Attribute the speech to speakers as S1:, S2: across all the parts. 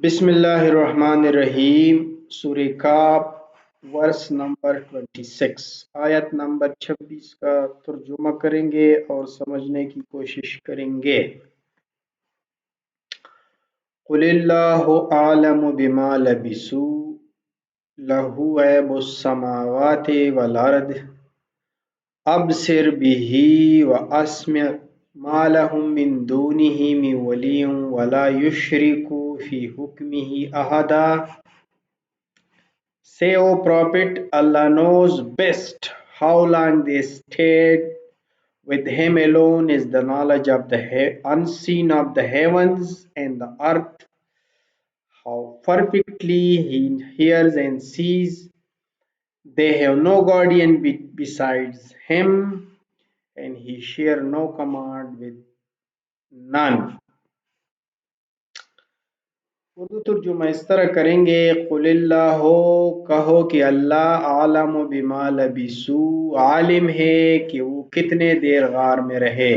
S1: बिस्मिल्लाहिर्रहमानिर्रहीम। सूरह काफ verse number 26 आयत नंबर 26 का तर्जुमा करेंगे और समझने की कोशिश करेंगे। कुलिल्लाहु आलमु बिमा लबिसू लहू गैबुस समावाति वल अर्द अबसिर बिही व अस्मि मा लहुम मिन दूनिही मिन वलिय्यिन वला युशरिकु फी हुक्मिही अहदा। Say, O Prophet, Allah knows best how long they stayed. With Him alone is the knowledge of the unseen of the heavens and the earth, how perfectly He hears and sees. They have no guardian besides Him, and He share no command with none. Urdu तर्जुमा इस तरह करेंगे, कुलिल्लाहो, कहो कि अल्लाह आलम बिमा लबिसू, आलिम है कि वो कितने देर गार में रहे।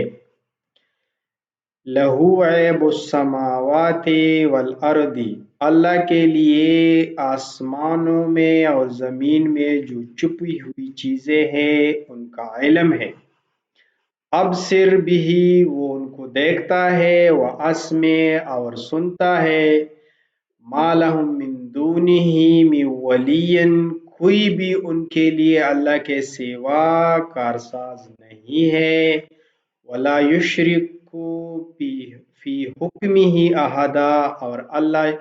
S1: लहू ऐबुस समावाति वल अर्दी, अल्लाह के लिए आसमानों में और जमीन में जो छुपी हुई चीजें हैं उनका इल्म है। अब सिर भी, वो उनको देखता है, वह अस्मे और सुनता है। मा लहुम मिन दूनिही मिन वलिय्यिन, कोई भी उनके लिए अल्लाह के सिवा कारसाज नहीं है। वला युशरिकु फी हुक्मिही अहदा, और अल्लाह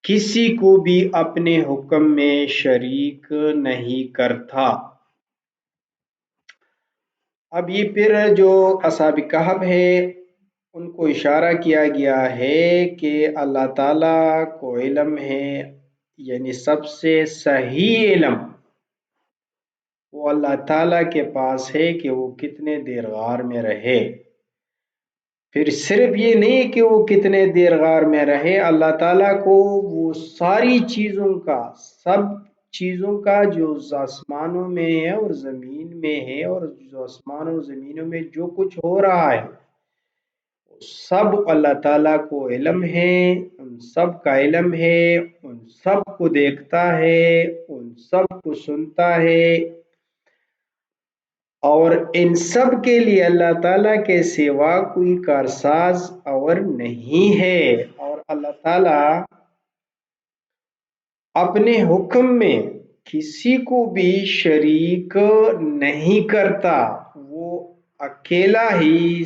S1: किसी को भी अपने हुक्म में शरीक नहीं करता। अब ये फिर जो असहाब कहफ है उनको इशारा किया गया है कि अल्लाह ताला को इल्म है, यानी सबसे सही इल्म वो अल्लाह ताला के पास है कि वो कितने देर गार में रहे। फिर सिर्फ ये नहीं कि वो कितने देर गार में रहे, अल्लाह ताला को वो सारी चीज़ों का, सब चीज़ों का जो आसमानों में है और ज़मीन में है, और जो आसमानों और ज़मीनों में जो कुछ हो रहा है सब अल्लाह ताला को इल्म है, उन सब का इल्म है, उन सब को देखता है, उन सब को सुनता है, और इन सब के लिए अल्लाह ताला के सिवा कोई कारसाज और नहीं है। और अल्लाह ताला अपने हुक्म में किसी को भी शरीक नहीं करता, वो अकेला ही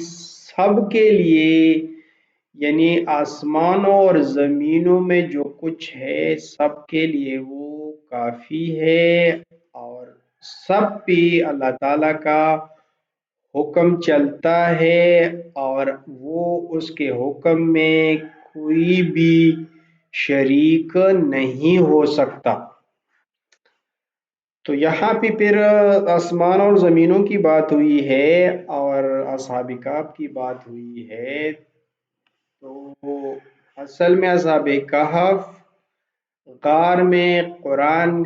S1: सबके लिए, यानी आसमानों और जमीनों में जो कुछ है सबके लिए वो काफी है, और सब पे अल्लाह ताला का हुक्म चलता है, और वो उसके हुक्म में कोई भी शरीक नहीं हो सकता। तो यहाँ पे फिर आसमान और ज़मीनों की बात हुई है और असहाब कहफ की बात हुई है। तो असल में असहाब कहफ गार में कुरान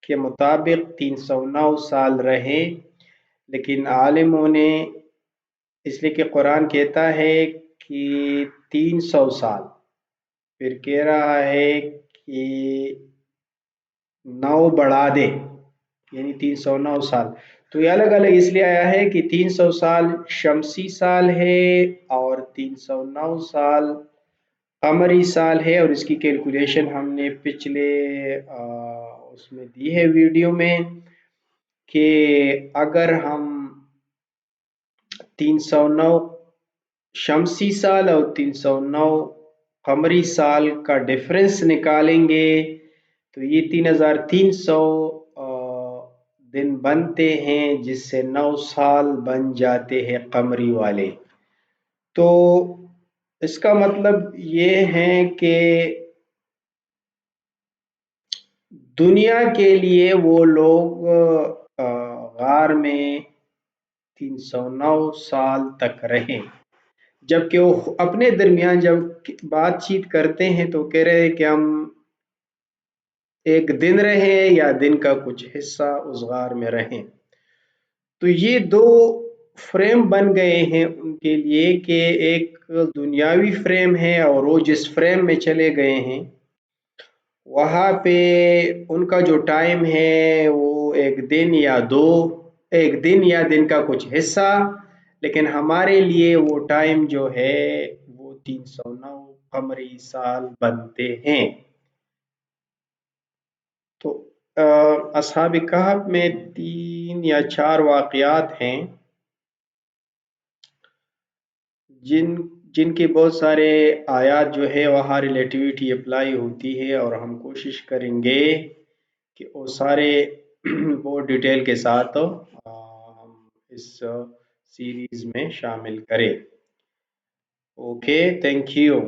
S1: के मुताबिक 309 साल रहे, लेकिन आलिमों ने, इसलिए कि कुरान कहता है कि 300 साल, फिर कह रहा है कि 9 बढ़ा दे, यानी 309 साल। तो ये अलग अलग इसलिए आया है कि 300 साल शमसी साल है और 309 साल कमरी साल है, और इसकी कैलकुलेशन हमने पिछले उसमें दी है वीडियो में कि अगर हम 309 शमसी साल और 309 कमरी साल का डिफरेंस निकालेंगे तो ये 3300 दिन बनते हैं, जिससे 9 साल बन जाते हैं कमरी वाले। तो इसका मतलब ये है कि दुनिया के लिए वो लोग गार में 309 साल तक रहे, जबकि वो अपने दरमियान जब बातचीत करते हैं तो कह रहे हैं कि हम एक दिन रहे या दिन का कुछ हिस्सा उस गार में रहें। तो ये दो फ्रेम बन गए हैं उनके लिए कि एक दुनियावी फ्रेम है और वो जिस फ्रेम में चले गए हैं वहाँ पे उनका जो टाइम है वो एक दिन या दो, एक दिन या दिन का कुछ हिस्सा, लेकिन हमारे लिए वो टाइम जो है वो 309 कमरी साल बनते हैं। तो असहाब कहफ में तीन या चार वाकयात हैं जिन जिनके बहुत सारे आयात जो है वहाँ रिलेटिविटी अप्लाई होती है, और हम कोशिश करेंगे कि वो सारे बहुत डिटेल के साथ हम इस सीरीज में शामिल करें। Okay, thank you.